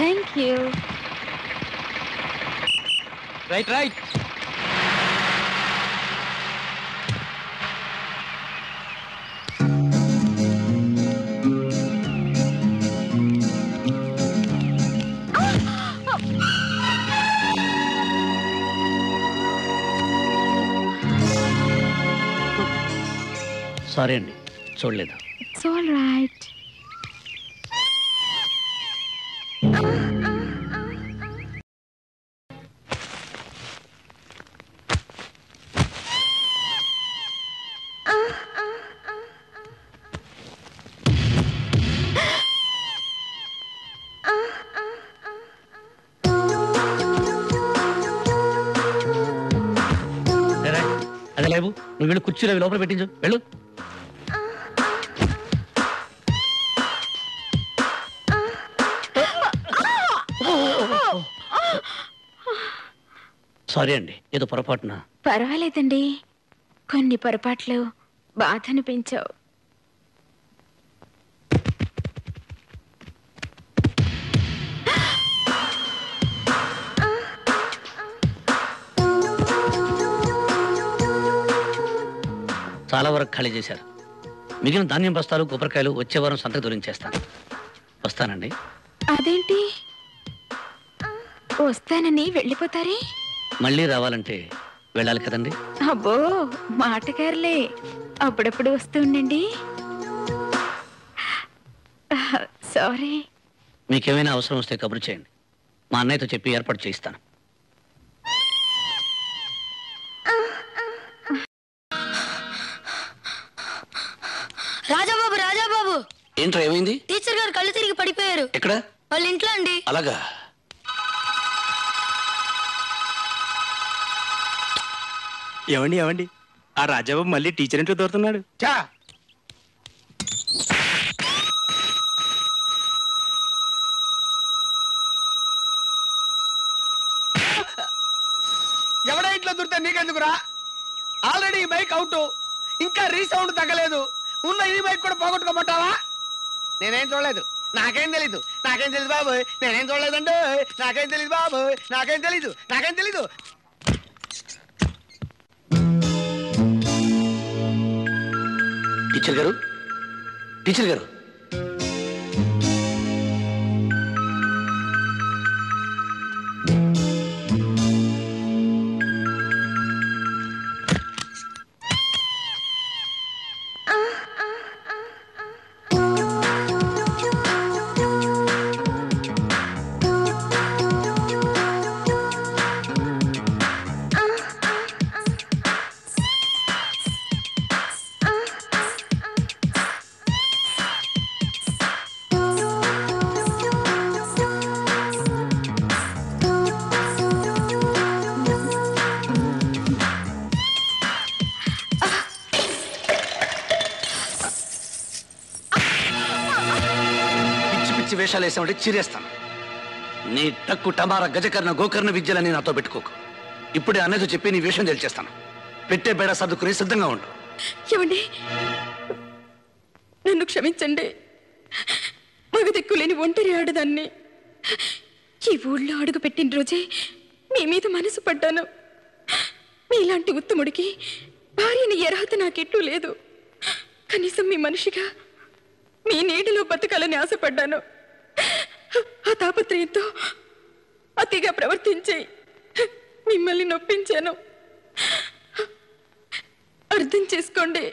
Thank you. Right right. Sorry అండి, చూడలేదు. It's all right. అదే లేవు, నువ్వు వెళ్ళి కుర్చీలో లోపల పెట్టించు, వెళ్ళు. సారీ అండి, ఏదో పొరపాటున. పర్వాలేదండి, కొన్ని పొరపాట్లు బాధ అనిపించావు. చాలా వరకు ఖాళీ చేశారు. మిగిలిన ధాన్యం బస్తాలు కొబ్బరికాయలు వచ్చే వారం సంతకు దొరించేస్తాను. వస్తానండి. అదేంటి వస్తానని వెళ్ళిపోతారే? మళ్ళీ రావాలంటే వెళ్ళాలి కదండి. అబ్బో మాటగారులే, అప్పుడప్పుడు వస్తూ ఉండండి. సారీ. మీకేమైనా అవసరం వస్తే కబురు చేయండి, మా అన్నయ్యతో చెప్పి ఏర్పాటు చేయిస్తాను. రాజాబాబు రాజాబాబు. ఏంట్రా, ఏమైంది? టీచర్ గారు కళ్ళు తిరిగి పడిపోయారు. ఎక్కడ? వాళ్ళ ఇంట్లో అండి. అలాగా? ఏమండి ఏమండి, ఆ రాజాబాబు మళ్ళీ టీచర్ ఇంట్లో దొరుకుతున్నాడు. చా ఎవడ ఇంట్లో దొరికితే నీకెందుకురా? ఆల్రెడీ ఈ బైక్ అవుట్, ఇంకా రీసౌండ్ తగ్గలేదు. ఉన్న ఈ బైక్ కూడా పోగొట్టుకోమంటావా? నేనేం చూడలేదు, నాకేం తెలీదు బాబు, నేనేం చూడలేదండి, నాకేం తెలీదు బాబు, నాకేం తెలీదు. టీచర్ గారు, టీచర్ గారు, వేషాలు వేసామంటే చీరేస్తాను. నీ టక్కు టమారా గజకర్ణ గోకర్ణ విద్యలని నాతో పెట్టుకోకు. ఇప్పుడే అన్నయ్యతో చెప్పి నీ విషయం తెలిచేస్తాను. పెట్టే బేడ సర్దుకుని సిద్ధంగా ఉండు. ఏమండి, నన్ను క్షమించండి. మగ దిక్కులేని ఒంటరి ఆడదాన్ని. ఈ ఊళ్ళో అడుగు పెట్టిన రోజే మీ మీద మనసు పడ్డాను. మీలాంటి ఉత్తముడికి భార్యని అర్హత నాకెట్టూ లేదు. కనీసం మీ మనిషిగా మీ నీటిలో బతకాలని ఆశపడ్డాను. ఆ తాపత్రయంతో అతిగా ప్రవర్తించి మిమ్మల్ని నొప్పించాను. అర్థం చేసుకోండి.